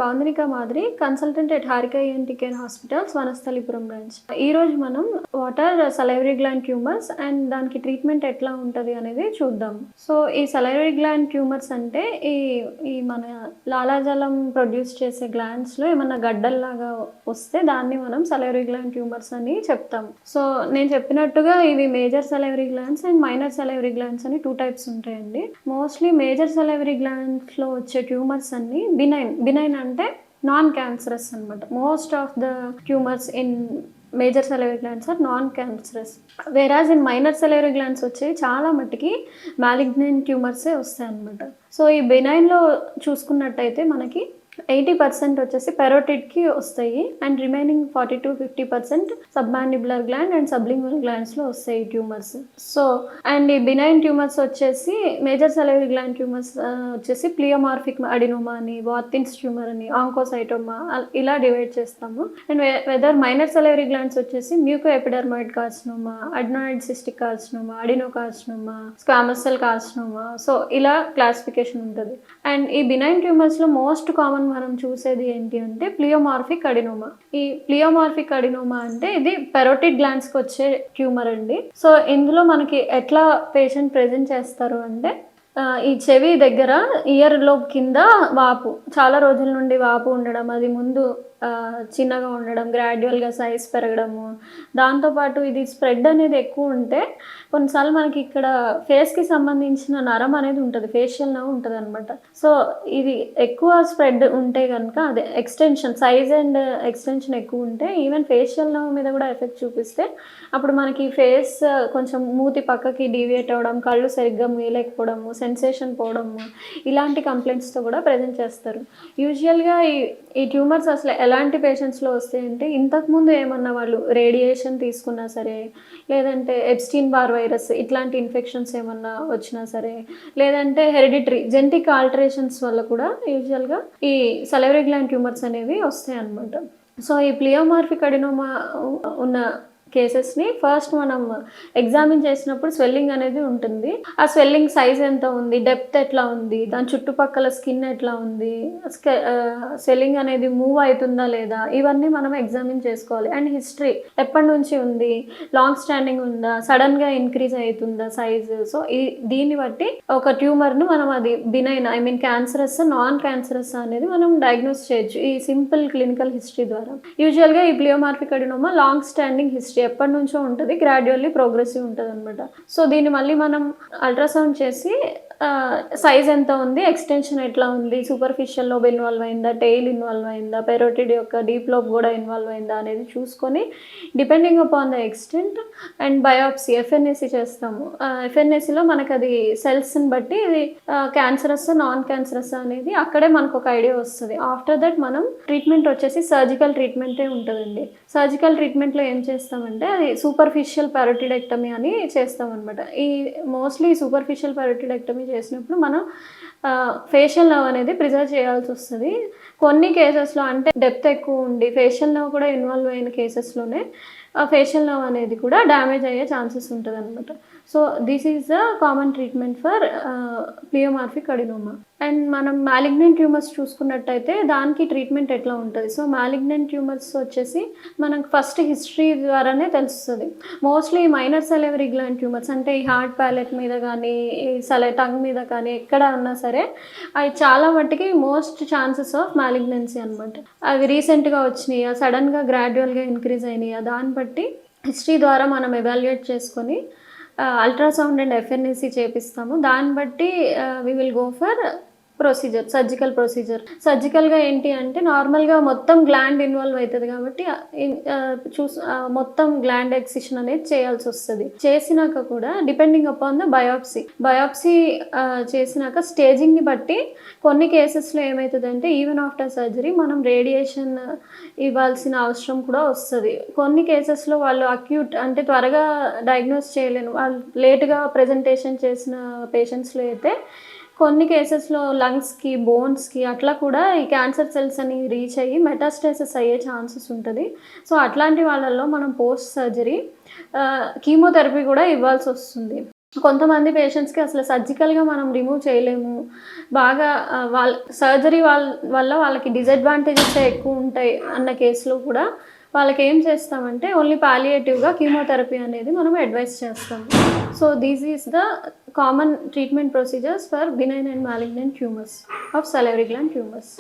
భావనిక Madiri, consultant at Harika ENT care hospitals, Vanasthalipuram branch. ఈరోజు మనం what are salivary gland tumours and దానికి treatment ఎట్లా ఉంటుంది అనేది చూద్దాం. సో ఈ సలైవరీ గ్లాండ్ ట్యూమర్స్ అంటే ఈ మన లాలాజలం ప్రొడ్యూస్ చేసే గ్లాండ్స్లో ఏమన్నా గడ్డల్లాగా వస్తే దాన్ని మనం సలైవరీ గ్లాండ్ ట్యూమర్స్ అని చెప్తాం. సో నేను చెప్పినట్టుగా ఇవి major salivary glands and minor salivary glands అని 2 టైప్స్ ఉంటాయండి. మోస్ట్లీ మేజర్ సలైవరీ గ్లాండ్స్లో వచ్చే ట్యూమర్స్ అన్ని బినైన్ అంటే నాన్ క్యాన్సరస్ అనమాట. Most of the tumours in major salivary glands are non cancerous. Whereas in minor salivary glands వచ్చేవి చాలా మట్టుకి malignant ట్యూమర్సే వస్తాయి అనమాట. సో ఈ బినైన్లో చూసుకున్నట్టయితే మనకి 80% వచ్చేసి పెరోటిడ్కి వస్తాయి and remaining 40-50% submandibular gland and sublingual గ్లాండ్స్లో వస్తాయి ట్యూమర్స్. సో అండ్ ఈ బినైన్ ట్యూమర్స్ వచ్చేసి మేజర్ సలైవరీ గ్లాండ్ ట్యూమర్స్ వచ్చేసి ప్లియోమార్ఫిక్ అడినోమా అని, వార్తిన్స్ ట్యూమర్ అని, ఆంకోసైటోమా ఇలా డివైడ్ చేస్తాము. And whether minor salivary glands వచ్చేసి mucoepidermoid carcinoma, adenoid cystic carcinoma, adenocarcinoma, squamous cell carcinoma, so ఇలా classification ఉంటుంది. అండ్ ఈ బినైన్ ట్యూమర్స్లో మోస్ట్ కామన్ మనం చూసేది ఏంటి అంటే ప్లియోమార్ఫిక్ అడినోమా. ఈ ప్లియోమార్ఫిక్ అడినోమా అంటే ఇది పెరోటిడ్ గ్లాండ్స్కి వచ్చే ట్యూమర్ అండి. సో ఇందులో మనకి ఎట్లా పేషెంట్ ప్రెజెంట్ చేస్తారు అంటే ఈ చెవి దగ్గర ఇయర్ లోబ్ కింద వాపు, చాలా రోజుల నుండి వాపు ఉండడం, అది ముందు చిన్నగా ఉండడం, గ్రాడ్యువల్గా సైజ్ పెరగడము, దాంతోపాటు ఇది స్ప్రెడ్ అనేది ఎక్కువ ఉంటే కొన్నిసార్లు మనకి ఇక్కడ ఫేస్కి సంబంధించిన నరం అనేది ఉంటుంది, ఫేషియల్ నర్వ్ ఉంటుంది అనమాట. సో ఇది ఎక్కువ స్ప్రెడ్ ఉంటే కనుక అదే ఎక్స్టెన్షన్, సైజ్ అండ్ ఎక్స్టెన్షన్ ఎక్కువ ఉంటే ఈవెన్ ఫేషియల్ నర్వ్ మీద కూడా ఎఫెక్ట్ చూపిస్తే అప్పుడు మనకి ఫేస్ కొంచెం మూతి పక్కకి డీవియేట్ అవ్వడం, కళ్ళు సరిగ్గా మీయలేకపోవడము, సెన్సేషన్ పోవడము, ఇలాంటి కంప్లైంట్స్తో కూడా ప్రజెంట్ చేస్తారు. యూజువల్గా ఈ ట్యూమర్స్ అసలు ఎలాంటి పేషెంట్స్లో వస్తాయంటే ఇంతకుముందు ఏమన్నా వాళ్ళు రేడియేషన్ తీసుకున్నా సరే, లేదంటే ఎప్స్టీన్ బార్ వైరస్ ఇట్లాంటి ఇన్ఫెక్షన్స్ ఏమన్నా వచ్చినా సరే, లేదంటే హెరిడిటరీ జెనెటిక్ ఆల్టరేషన్స్ వల్ల కూడా యూజువల్గా ఈ సలైవరీ గ్లాండ్ ట్యూమర్స్ అనేవి వస్తాయి అన్నమాట. సో ఈ ప్లియోమార్ఫిక్ అడినోమా ఉన్న కేసెస్ని ఫస్ట్ మనం ఎగ్జామిన్ చేసినప్పుడు స్వెల్లింగ్ అనేది ఉంటుంది. ఆ స్వెల్లింగ్ సైజ్ ఎంత ఉంది, డెప్త్ ఎట్లా ఉంది, దాని చుట్టుపక్కల స్కిన్ ఎట్లా ఉంది, స్వెల్లింగ్ అనేది మూవ్ అవుతుందా లేదా, ఇవన్నీ మనం ఎగ్జామిన్ చేసుకోవాలి. అండ్ హిస్టరీ ఎప్పటి నుంచి ఉంది, లాంగ్ స్టాండింగ్ ఉందా, సడన్గా ఇంక్రీజ్ అవుతుందా సైజ్. సో దీన్ని బట్టి ఒక ట్యూమర్ను మనం అది బినైన్ క్యాన్సరస్ నాన్ క్యాన్సరస్ అనేది మనం డయాగ్నోస్ చేయొచ్చు ఈ సింపుల్ క్లినికల్ హిస్టరీ ద్వారా. యూజువల్గా ఈ pleomorphic adenoma long standing history ఎప్పటి నుంచో ఉంటుంది, గ్రాడ్యువల్లీ ప్రోగ్రెసివ్ ఉంటుంది అనమాట. సో దీన్ని మళ్ళీ మనం అల్ట్రాసౌండ్ చేసి సైజ్ ఎంత ఉంది, ఎక్స్టెన్షన్ ఎట్లా ఉంది, సూపర్ఫిషియల్ లోబ్ ఇన్వాల్వ్ అయిందా, టెయిల్ ఇన్వాల్వ్ అయిందా, పెరోటిడ్ యొక్క డీప్ లోబ్ కూడా ఇన్వాల్వ్ అయిందా అనేది చూసుకొని depending upon the extent and biopsy FNAC చేస్తాము. ఎఫ్ఎన్ఏసిలో మనకు అది సెల్స్ని బట్టి ఇది క్యాన్సరస్ నాన్ క్యాన్సరస్ అనేది అక్కడే మనకు ఒక ఐడియా వస్తుంది. ఆఫ్టర్ దట్ మనం ట్రీట్మెంట్ వచ్చేసి సర్జికల్ ట్రీట్మెంటే ఉంటుందండి. సర్జికల్ ట్రీట్మెంట్లో ఏం చేస్తామంటే అది సూపర్ఫిషియల్ పారోటిడెక్టమీ అని చేస్తామన్నమాట. ఈ మోస్ట్లీ సూపర్ఫిషియల్ పారోటిడెక్టమీ చేసినప్పుడు మనం ఫేషియల్ నర్వ్ అనేది ప్రిజర్వ్ చేయాల్సి వస్తుంది. కొన్ని కేసెస్లో అంటే డెప్త్ ఎక్కువ ఉండి ఫేషియల్ నర్వ్ కూడా ఇన్వాల్వ్ అయిన కేసెస్లోనే ఫేషియల్ నర్వ్ అనేది కూడా డ్యామేజ్ అయ్యే ఛాన్సెస్ ఉంటుంది అనమాట. So this is the common treatment for pleomorphic adenoma. And మనం మ్యాలిగ్నెంట్ ట్యూమర్స్ చూసుకున్నట్టయితే దానికి ట్రీట్మెంట్ ఎట్లా ఉంటుంది. సో మ్యాలిగ్నెంట్ ట్యూమర్స్ వచ్చేసి మనకు ఫస్ట్ హిస్టరీ ద్వారానే తెలుస్తుంది. Mostly minor salivary gland tumours అంటే ఈ హార్ట్ ప్యాలెట్ మీద కానీ, ఈ టంగ్ మీద కానీ ఎక్కడ ఉన్నా సరే అవి చాలా మట్టుకి మోస్ట్ ఛాన్సెస్ ఆఫ్ మ్యాలిగ్నెన్సీ అనమాట. అవి రీసెంట్గా వచ్చినాయా, సడన్గా గ్రాడ్యువల్గా ఇంక్రీజ్ అయినాయా, దాన్ని బట్టి హిస్టరీ ద్వారా మనం ఎవాల్యుయేట్ చేసుకొని అల్ట్రాసౌండ్ అండ్ ఎఫ్ఎన్ఏసి చేపిస్తాము. దాన్ని బట్టి we will go for procedure, surgical procedure. సర్జికల్గా ఏంటి అంటే నార్మల్గా మొత్తం గ్లాండ్ ఇన్వాల్వ్ అవుతుంది కాబట్టి మొత్తం గ్లాండ్ ఎక్సిషన్ అనేది చేయాల్సి వస్తుంది. చేసినాక కూడా డిపెండింగ్ అపాన్ ద బయాప్సీ చేసినాక స్టేజింగ్ని బట్టి కొన్ని కేసెస్లో ఏమవుతుందంటే ఈవెన్ ఆఫ్టర్ సర్జరీ మనం రేడియేషన్ ఇవ్వాల్సిన అవసరం కూడా వస్తుంది. కొన్ని కేసెస్లో వాళ్ళు అక్యూట్ అంటే త్వరగా డయాగ్నోస్ చేయలేను, వాళ్ళు లేటుగా ప్రజెంటేషన్ చేసిన పేషెంట్స్లో అయితే కొన్ని కేసెస్లో లంగ్స్కి, బోన్స్కి అట్లా కూడా ఈ క్యాన్సర్ సెల్స్ అని రీచ్ అయ్యి మెటాస్టాసిస్ అయ్యే ఛాన్సెస్ ఉంటుంది. సో అట్లాంటి వాళ్ళల్లో మనం పోస్ట్ సర్జరీ కీమోథెరపీ కూడా ఇవ్వాల్సి వస్తుంది. కొంతమంది పేషెంట్స్‌కి అసలు సర్జికల్‌గా మనం రిమూవ్ చేయలేము. బాగా వాళ్ళ సర్జరీ వల్ల వాళ్ళకి డిసడ్వాంటేజెసే ఎక్కువుంటాయి అన్న కేస్‌లో కూడా వాళ్ళకేం చేస్తామంటే ఓన్లీ పాలియేటివ్‌గా కీమోథెరపీ అనేది మనం అడ్వైస్ చేస్తాం. So, this is the common treatment procedures for benign and malignant tumours of salivary gland tumours.